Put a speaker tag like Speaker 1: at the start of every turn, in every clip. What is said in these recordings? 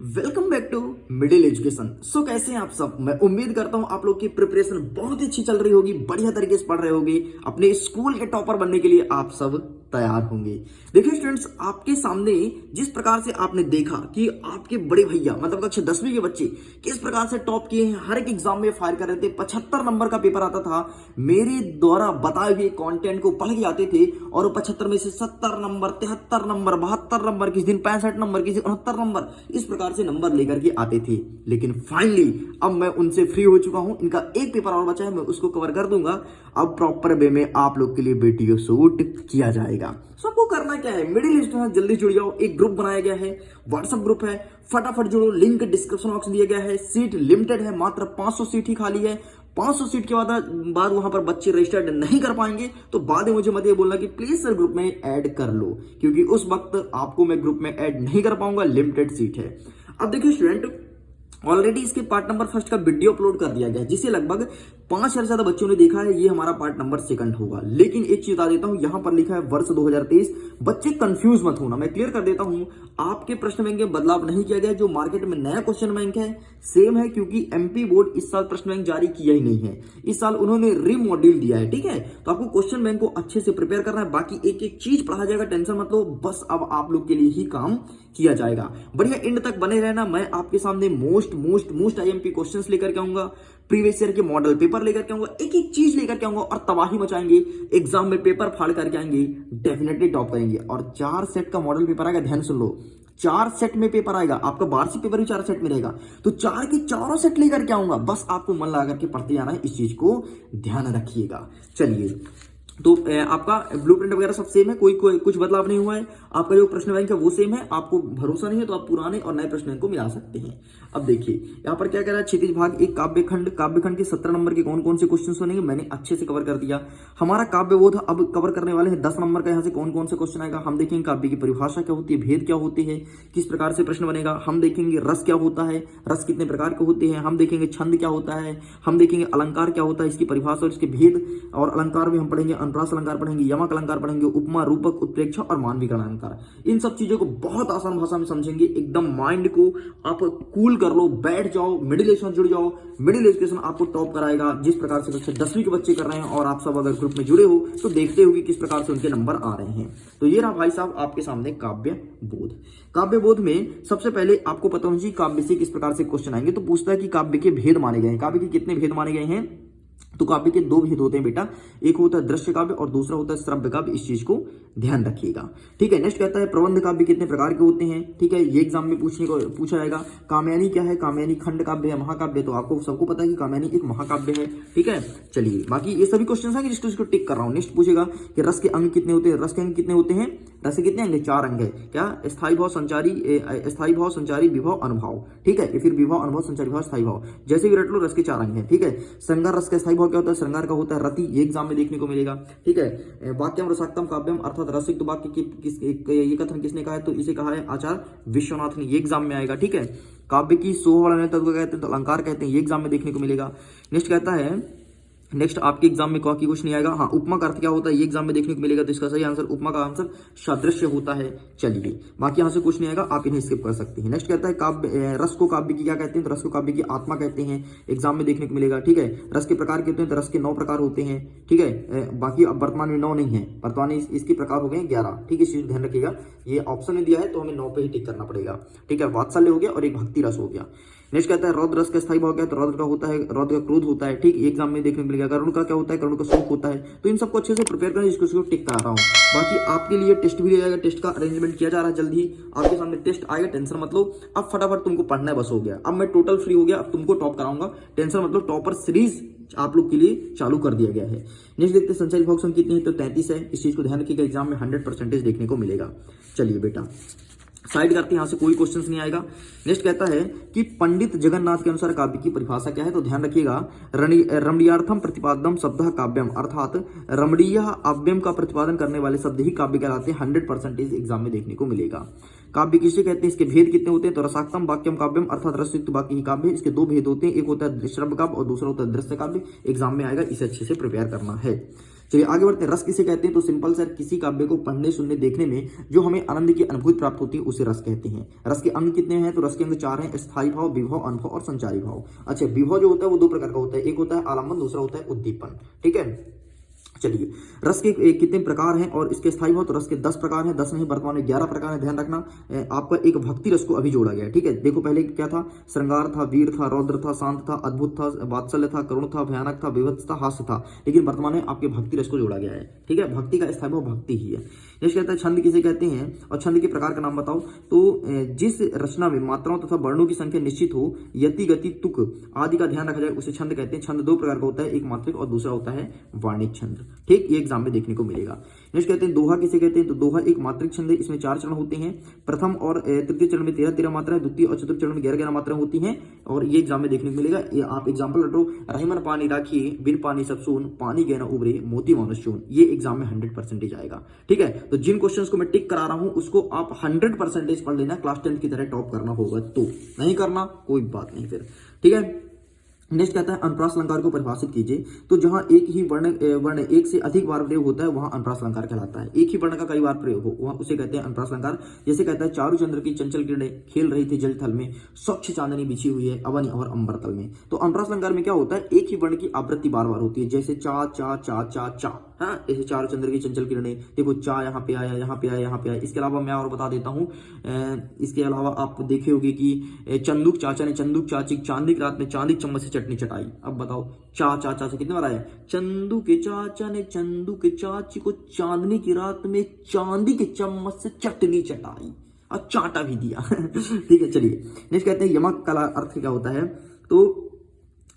Speaker 1: Welcome back to middle education. So कैसे हैं आप सब। मैं उम्मीद करता हूं आप लोग की प्रिपरेशन बहुत ही अच्छी चल रही होगी, बढ़िया तरीके से पढ़ रहे होगे, अपने स्कूल के टॉपर बनने के लिए आप सब तैयार होंगे। देखिए स्टूडेंट्स, आपके सामने जिस प्रकार से आपने देखा कि आपके बड़े भैया मतलब कक्षा 10वीं के बच्चे किस प्रकार से टॉप किए हैं, हर एक एग्जाम में फायर कर रहे थे, 75 नंबर का पेपर आता था, मेरे द्वारा बताए हुए कंटेंट को पढ़ के आते थे और वो 75 में से 70 नंबर, 73 नंबर, 72 नंबर, किसी दिन 65 नंबर, किसी 69 नंबर, इस प्रकार से नंबर लेकर के आते थे। लेकिन फाइनली अब मैं उनसे फ्री हो चुका हूं, इनका एक पेपर और बचा है, मैं उसको कवर कर दूंगा। अब प्रॉपर वे में आप लोग के लिए वीडियो शूट किया जाएगा। सबको करना क्या है, मिडिल एजुकेशन जल्दी जुड़ जाओ। एक ग्रुप बनाया गया है, व्हाट्सएप ग्रुप है, फटाफट जुड़ो। लिंक डिस्क्रिप्शन बॉक्स में दिया गया है। सीट लिमिटेड है, मात्र 500 सीट ही खाली है। 500 सीट के बाद वहां पर बच्चे रजिस्टर्ड नहीं कर पाएंगे तो बाद में मुझे मत ये बोलना कि प्लीज सर ग्रुप में ऐड कर लो, क्योंकि उस वक्त आपको मैं ग्रुप में ऐड नहीं कर पाऊंगा, लिमिटेड सीट है। अब देखिए स्टूडेंट, ऑलरेडी इसके पार्ट नंबर फर्स्ट का वीडियो अपलोड कर दिया गया, जिसे लगभग 5,000 से ज्यादा बच्चों ने देखा है। ये हमारा पार्ट नंबर सेकंड होगा। लेकिन एक चीज बता देता हूं, यहां पर लिखा है वर्ष 2023। बच्चे कंफ्यूज मत होना, मैं क्लियर कर देता हूं। आपके प्रश्न बैंक में बदलाव नहीं किया गया। जो मार्केट में नया क्वेश्चन बैंक है सेम है, क्योंकि एमपी बोर्ड इस साल प्रश्न बैंक जारी किया ही नहीं है। इस साल उन्होंने रीमॉड्यूल दिया है, ठीक है। तो आपको क्वेश्चन बैंक को अच्छे से प्रिपेयर करना है। बाकी एक एक चीज पढ़ा जाएगा, टेंशन मत लो। बस अब आप लोग के लिए ही काम किया जाएगा। बढ़िया एंड तक बने रहना। मैं आपके सामने मोस्ट आईएमपी क्वेश्चंस लेकर के आऊंगा, प्रीवियस ईयर के मॉडल पेपर लेकर के आऊंगा, एक एक चीज लेकर के आऊंगा और तबाही मचाएंगे। एग्जाम में पेपर फाड़ करके आएंगे, डेफिनेटली टॉप करेंगे। और 4 सेट का मॉडल पेपर आएगा, ध्यान सुन लो। 4 सेट में पेपर आएगा, आपका वार्षिक पेपर भी 4 सेट में रहेगा। तो 4 के चारों सेट लेकर के आऊंगा। बस आपको मन लगा करके पढ़ते जाना है, इस चीज को ध्यान रखिएगा। चलिए, तो आपका ब्लूप्रिंट वगैरह सब सेम है, कोई कुछ बदलाव नहीं हुआ है। आपका जो प्रश्न बैंक है वो सेम है। आपको भरोसा नहीं है तो आप पुराने और नए प्रश्न बैंक को मिला सकते हैं। अब देखिए यहाँ पर क्या कह रहा है, क्षितिज भाग एक काव्यखंड के 17 नंबर के कौन कौन से क्वेश्चन बनेंगे, मैंने अच्छे से कवर कर दिया। हमारा काव्य बोध अब कवर करने वाले हैं 10 नंबर का। यहाँ से कौन कौन से क्वेश्चन आएगा हम देखेंगे। काव्य की परिभाषा क्या होती है, भेद क्या होते हैं, किस प्रकार से प्रश्न बनेगा। हम देखेंगे रस क्या होता है, रस कितने प्रकार के होते हैं। हम देखेंगे छंद क्या होता है। हम देखेंगे अलंकार क्या होता है, इसकी परिभाषा और इसके भेद। और अलंकार भी हम पढ़ेंगे, अनुप्रास अलंकार पढ़ेंगे, यमक अलंकार पढ़ेंगे, उपमा, रूपक, उत्प्रेक्षा और मानविक अलंकार। इन सब चीजों को बहुत आसान भाषा में समझेंगे। एकदम माइंड को आप कूल कर लो, बैठ जाओ, मिडिल एजुकेशन जुड़ जाओ। मिडिल एजुकेशन आपको टॉप कराएगा, जिस प्रकार से कक्षा 10वीं के बच्चे कर रहे हैं। और आप सब अगर ग्रुप में जुड़े हो तो देखते हो कि किस प्रकार से उनके नंबर आ रहे हैं। तो ये रहा भाई साहब आपके सामने काव्य बोध। काव्य बोध में सबसे पहले आपको पता होना चाहिए काव्य से किस प्रकार से क्वेश्चन आएंगे। तो पूछता है कि काव्य के भेद माने गए हैं। काव्य के कितने भेद माने गए हैं, तो काव्य के 2 भेद होते हैं बेटा। एक होता है दृश्य काव्य और दूसरा होता है श्रव्य काव्य। इस चीज को ध्यान रखिएगा, ठीक है। नेक्स्ट कहता है प्रबंध काव्य कितने प्रकार के होते हैं, ठीक है। ये एग्जाम में पूछा जाएगा। कामयानी क्या है, कामयानी खंड काव्य है, महाकाव्य। तो आपको सबको पता है कि कामयानी एक महाकाव्य है, ठीक है। चलिए, बाकी ये सभी क्वेश्चन है जिसको टिक कर रहा हूं। नेक्स्ट पूछेगा कि रस के अंग कितने होते हैं। रस के अंग कितने होते हैं, रस के कितने अंग, 4 अंग है। क्या, स्थायी भाव, संचारी, विभव, अनुभव, ठीक है। फिर विभव, अनुभव, संचारी भाव, स्थायी भाव। जैसे भी रट लो, रस के 4 अंग है, ठीक है। श्रृंगार रस का स्थायी भाव क्या होता है, श्रृंगार का होता है रति। ये एग्जाम में देखने को मिलेगा, ठीक है। वाक्यम रसाक्तम काव्यम अर्थात रसिक वाक्य की ये कथन किसने कहा है, तो इसे कहा है आचार्य विश्वनाथ ने। ये एग्जाम में आएगा, ठीक है। काव्य की सोह वाला तत्व कहते हैं तो अलंकार कहते हैं। ये एग्जाम में देखने को मिलेगा। नेक्स्ट कहता है, नेक्स्ट आपके एग्जाम में की कुछ नहीं आएगा। हाँ, उपमा का अर्थ क्या होता है, ये एग्जाम में देखने को मिलेगा। तो इसका सही आंसर, उपमा का आंसर सादृश्य होता है। चलिए, बाकी यहाँ से कुछ नहीं आएगा, आप इन्हें स्किप कर सकते हैं। नेक्स्ट कहता है काव्य, रस को काव्य की क्या कहते हैं, तो रस को काव्य की आत्मा कहते हैं। एग्जाम में देखने को मिलेगा, ठीक है। रस के प्रकार कहते हैं तो रस के 9 प्रकार होते हैं, ठीक है। बाकी अब वर्तमान में 9 नहीं है, वर्तमान में इसके प्रकार हो गए 11, ठीक है। इस चीज ध्यान रखिएगा, ये ऑप्शन में दिया है तो हमें 9 पे ही टिक करना पड़ेगा, ठीक है। वात्सल्य हो गया और एक भक्ति रस हो गया। नेक्स्ट कहता है रौद्र रस का स्थायी भाव क्या है, तो रौद्र का होता है, रौद्र का क्रोध होता है, ठीक। एग्जाम में देखने को मिलेगा। करुण का क्या होता है, करुण का शोक होता है। तो इन सबको अच्छे से प्रिपेयर करें, जिसको टिक करा रहा हूँ। बाकी आपके लिए टेस्ट भी लिया जाएगा, टेस्ट का अरेंजमेंट किया जा रहा है जल्द ही। आपके सामने टेस्ट आएगा, टेंशन मत लो। अब फटाफट तुमको पढ़ना है, बस हो गया। अब मैं टोटल फ्री हो गया, अब तुमको टॉप कराऊंगा, टेंशन मतलब टॉपर सीरीज आप लोग के लिए चालू कर दिया गया है। नेक्स्ट देखते हैं संचारी भाग संख्या कितनी है, तो 33 है। इस चीज को ध्यान रखिएगा, एग्जाम में 100% देखने को मिलेगा। चलिए बेटा, साइड करते हैं, यहां से कोई क्वेश्चन नहीं आएगा। नेक्स्ट कहता है कि पंडित जगन्नाथ के अनुसार काव्य की परिभाषा क्या है, तो ध्यान रखिएगा। रमणीयार्थम प्रतिपादम शब्द काव्यम, अर्थात रमणीय अव्यम का प्रतिपादन करने वाले शब्द ही काव्य कहलाते हैं। 100% एग्जाम में देखने को मिलेगा। काव्य किसे कहते हैं, इसके भेद कितने होते हैं, तो रसाक्तम वाक्यम काव्यम अर्थात रसयुक्त वाक्य ही काव्य। इसके 2 भेद होते हैं, एक होता है श्रव्य काव्य और दूसरा होता है दृश्य काव्य। एग्जाम में आएगा, इसे अच्छे से प्रिपेयर करना है। चलिए आगे बढ़ते हैं। रस किसे कहते हैं? तो सिंपल सर, किसी काव्य को पढ़ने, सुनने, देखने में जो हमें आनंद की अनुभूति प्राप्त होती है उसे रस कहते हैं। रस के अंग कितने हैं? तो रस के अंग 4 हैं, स्थायी भाव, विभव, अनुभव और संचारी भाव। अच्छा, विभव जो होता है वो 2 प्रकार का होता है, एक होता है आलम्बन, दूसरा होता है उद्दीपन। ठीक है, चलिए रस के कितने प्रकार हैं और इसके स्थायी भाव? तो रस के 10 प्रकार हैं, 10 नहीं वर्तमान में 11 प्रकार हैं, ध्यान रखना। आपका एक भक्ति रस को अभी जोड़ा गया है। ठीक है, देखो पहले क्या था? श्रृंगार था, वीर था, रौद्र था, शांत था, अद्भुत था, वात्सल्य था, करुण था, भयानक था, विभत्स था, हास्य था, लेकिन वर्तमान में आपके भक्ति रस को जोड़ा गया है। ठीक है, भक्ति का स्थायी भाव भक्ति ही है। नेक्स्ट कहता है छंद किसे कहते हैं और छंद के प्रकार का नाम बताओ। तो जिस रचना में मात्राओं तथा वर्णों की संख्या निश्चित हो, यति, गति, तुक आदि का ध्यान रखा जाए उसे छंद कहते हैं। छंद 2 प्रकार का होता है, एक मात्रिक और दूसरा होता है वाणिक छंद। ठीक, ये एग्जाम में देखने को मिलेगा। नेक्स्ट कहते हैं दोहा किसे कहते हैं? तो दोहा एक मात्रिक छंद है, इसमें 4 चरण होते हैं। प्रथम और तृतीय चरण में 13-13 मात्रा है, द्वितीय और चतुर्थ चरण में 11-11 मात्रा होती हैं और ये एग्जाम में देखने को मिलेगा। ये आप एग्जाम्पल रटो, रहीमन पानी राखिए, बिन पानी सब सून, पानी गहना उबरे, मोती मानुष चून। ये एग्जाम में 100% आएगा। ठीक है, तो जिन क्वेश्चंस को मैं टिक करा रहा हूं उसको आप 100% पढ़ लेना, क्लास 10 की तरह टॉप करना होगा। तो नहीं करना कोई बात नहीं फिर। ठीक है, नेक्स्ट कहता है अनुप्रास अलंकार को परिभाषित कीजिए। तो जहां एक ही वर्ण एक से अधिक बार प्रयोग होता है वहां अनुप्रास अलंकार कहलाता है। एक ही वर्ण का कई बार प्रयोग हो वहां उसे कहते हैं अनुप्रास अलंकार। जैसे कहता है चारु चंद्र की चंचल किरणें खेल रही थी जल थल में, स्वच्छ चांदनी बिछी हुई है अवन और अंबर तल में। तो अनुप्रास अलंकार में क्या होता है? एक ही वर्ण की आवृत्ति बार बार होती है, जैसे चा चा चा चा चा। हाँ, जैसे चारु चंद्र की चंचल किरणें, देखो चा यहाँ पे आया, यहाँ पे आया, यहाँ पे आया। इसके अलावा मैं और बता देता हूँ, इसके अलावा आप देखे होंगे कि चंदुक चाचा ने चंदुक चाची चांदी की रात में चांदी चम्मच से चटनी चटाई। अब बताओ चा चा चा से कितने बार आया? चंदू के चाचा ने चंदू के चाची को चांदनी की रात में चांदी के चम्मच से चटनी चटाई और चाटा भी दिया। ठीक है, चलिए नेक्स्ट कहते हैं यमक का अर्थ क्या होता है? तो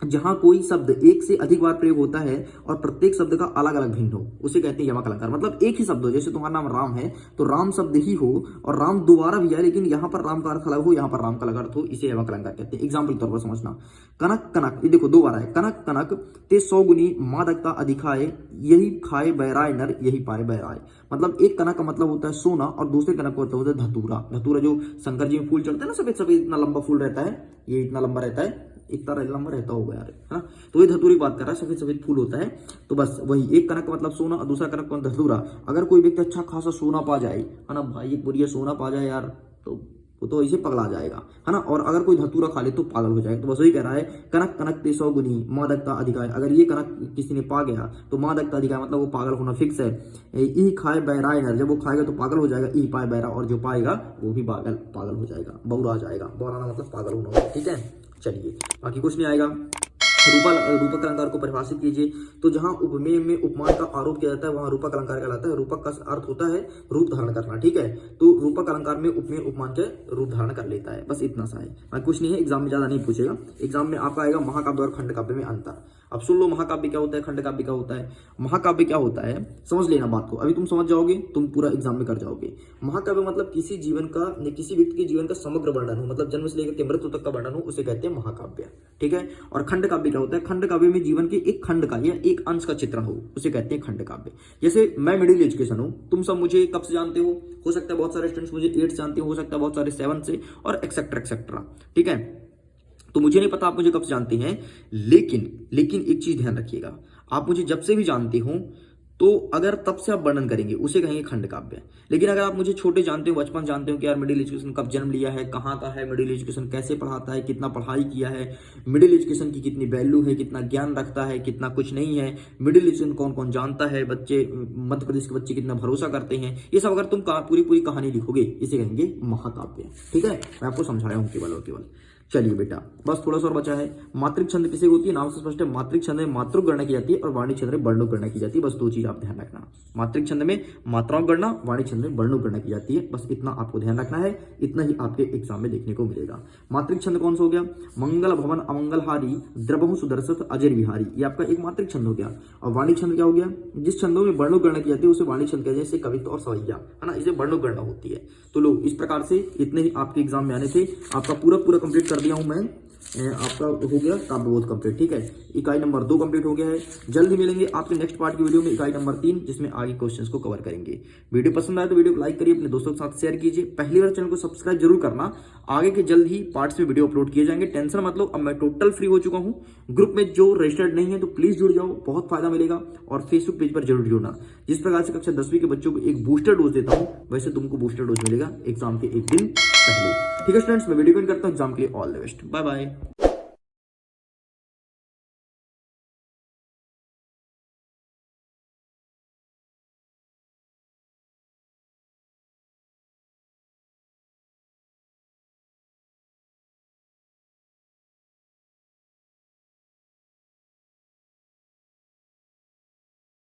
Speaker 1: जहां कोई शब्द एक से अधिक बार प्रयोग होता है और प्रत्येक शब्द का अलग अलग भिन्न हो उसे कहते हैं यमक अलंकार। मतलब एक ही शब्द हो, जैसे तुम्हारा नाम राम है तो राम शब्द ही हो और राम दोबारा भी आए लेकिन यहां पर राम का अर्थ अलग हो, यहां पर राम का अलग अर्थ हो, इसे यमक अलंकार कहते हैं। एग्जाम्पल तौर पर समझना, कनक कनक, ये देखो 2 बार है, कनक कनक ते 100 गुनी मादकता अधिकाए, यही खाए बैराय नर यही पाए बैराय। मतलब एक कनक का मतलब होता है सोना और दूसरे कनक का होता है धतूरा। धतूरा जो शंकर जी में फूल चढ़ता है ना, सफेद सफेद इतना लंबा फूल रहता है, ये इतना लंबा रहता है, इतना लंबा रहता होगा यार, है ना। तो ये धतूरी बात कर रहा है, सफेद सफेद फूल होता है। तो बस वही, एक कनक का मतलब सोना और दूसरा कनक का मतलब धतूरा। अगर कोई व्यक्ति अच्छा खासा सोना पा जाए, है ना भाई, एक बुढ़िया सोना पा जाए यार, तो वो तो ऐसे पगला जाएगा, है ना। और अगर कोई धतूरा खा ले तो पागल हो जाएगा। तो बस वही कह रहा है, कनक कनक ते 100 गुनी मादकता अधिकार। अगर ये कनक किसी ने पा गया तो मादकता अधिकार मतलब वो पागल होना फिक्स है। ई खाए बैराय नर, जब वो खाएगा तो पागल हो जाएगा, ई पाए बैरा, और जो पाएगा वो भी पागल हो जाएगा, बौरा जाएगा। बौराना मतलब पागल होना। ठीक है, चलिए बाकी कुछ नहीं आएगा। रूपक अलंकार को परिभाषित कीजिए। तो जहां उपमेय में उपमान का आरोप किया जाता है वहां रूपक अलंकार कहलाता है। रूपक का अर्थ होता है रूप धारण करना। ठीक है, तो रूपक अलंकार में उपमेय उपमान के रूप धारण कर लेता है। बस इतना सा है, कुछ नहीं है, एग्जाम में ज्यादा नहीं पूछेगा। एग्जाम में आपका आएगा महाकाव्य और खंड काव्य में अंतर। अब सुन लो, महाकाव्य क्या होता है, खंड काव्य क्या होता है। महाकाव्य क्या होता है समझ लेना बात को, अभी तुम समझ जाओगे, तुम पूरा एग्जाम में कर जाओगे। महाकाव्य मतलब किसी जीवन का, किसी व्यक्ति के जीवन का समग्र वर्णन हो, मतलब जन्म से लेकर के मृत्यु तक का वर्णन हो, उसे कहते हैं महाकाव्य। ठीक है, और खंड काव्य क्या होता है? खंड काव्य में जीवन के एक खंड का या एक अंश का चित्रण हो, उसे कहते हैं खंड काव्य। जैसे मैं मिडिल एजुकेशन हूं, तुम सब मुझे कब से जानते हो सकता है बहुत सारे स्टूडेंट्स मुझे 8 से जानते हो सकता है बहुत सारे 7 से, और एक्सेट्रा एक्सेट्रा। ठीक है, तो मुझे नहीं पता आप मुझे कब से जानते हैं, लेकिन एक चीज ध्यान रखिएगा, आप मुझे जब से भी जानते हो तो अगर तब से आप वर्णन करेंगे उसे कहेंगे खंड काव्य। लेकिन अगर आप मुझे छोटे जानते हो, बचपन जानते हो कि यार मिडिल एजुकेशन कब जन्म लिया है, कहाँ का है मिडिल एजुकेशन, कैसे पढ़ाता है, कितना पढ़ाई किया है, मिडिल एजुकेशन की कितनी वैल्यू है, कितना ज्ञान रखता है, कितना कुछ नहीं है, मिडिल एजुकेशन कौन कौन जानता है, बच्चे मध्य प्रदेश के बच्चे कितना भरोसा करते हैं, ये सब अगर तुम पूरी कहानी लिखोगे इसे कहेंगे महाकाव्य। ठीक है, मैं आपको समझाया हूँ केवल और केवल। चलिए बेटा, बस थोड़ा सा और बचा है। मात्रिक छंद किसे होती है? नाम से स्पष्ट है, मात्रिक छंद में मात्रों गणना की जाती है और वाणी छंद में वर्णों गणना की जाती है। बस 2 चीज आप ध्यान रखना, मात्रिक छंद में मात्राओं गणना, वाणी छंद में वर्णों गणना की जाती है। बस इतना आपको ध्यान रखना है, इतना ही आपके एग्जाम में देखने को मिलेगा। मात्रिक छंद कौन सा हो गया? मंगल भवन अमंगलहारी द्रबहु सुदर्शत अजर विहारी, ये आपका एक मात्रिक छंद हो गया। और वाणी छंद क्या हो गया? जिस छंदों में वर्णों गणना की जाती है उसे वाणी छंद कहते हैं, जैसे कवित्व और सवैया, है ना, इसे वर्णों गणना होती है। तो लो, इस प्रकार से इतने ही आपके एग्जाम में आने थे। आपका पूरा कंप्लीट कर दिया हूं मैं, आपका हो गया काव्य बोध कंप्लीट। ठीक है, इकाई नंबर 2 कंप्लीट हो गया है। जल्द ही मिलेंगे आपके नेक्स्ट पार्ट की वीडियो में, इकाई नंबर 3, जिसमें आगे क्वेश्चंस को कवर करेंगे। वीडियो पसंद आए तो वीडियो को लाइक करिए, अपने दोस्तों के साथ शेयर कीजिए। पहली बार चैनल को सब्सक्राइब जरूर करना। आगे के जल्द ही पार्ट्स में वीडियो अपलोड किए जाएंगे, टेंशन मत लो। अब मैं टोटल फ्री हो चुका हूं। ग्रुप में जो रजिस्टर्ड नहीं है तो प्लीज जुड़ जाओ, बहुत फायदा मिलेगा। और फेसबुक पेज पर जरूर जुड़ना। जिस प्रकार से कक्षा 10वीं के बच्चों को एक बूस्टर डोज देता हूं, वैसे तुमको बूस्टर डोज मिलेगा एग्जाम के एक दिन पहले। ठीक है स्टूडेंट्स, मैं वीडियो करता हूं एग्जाम के लिए। All the best, bye bye.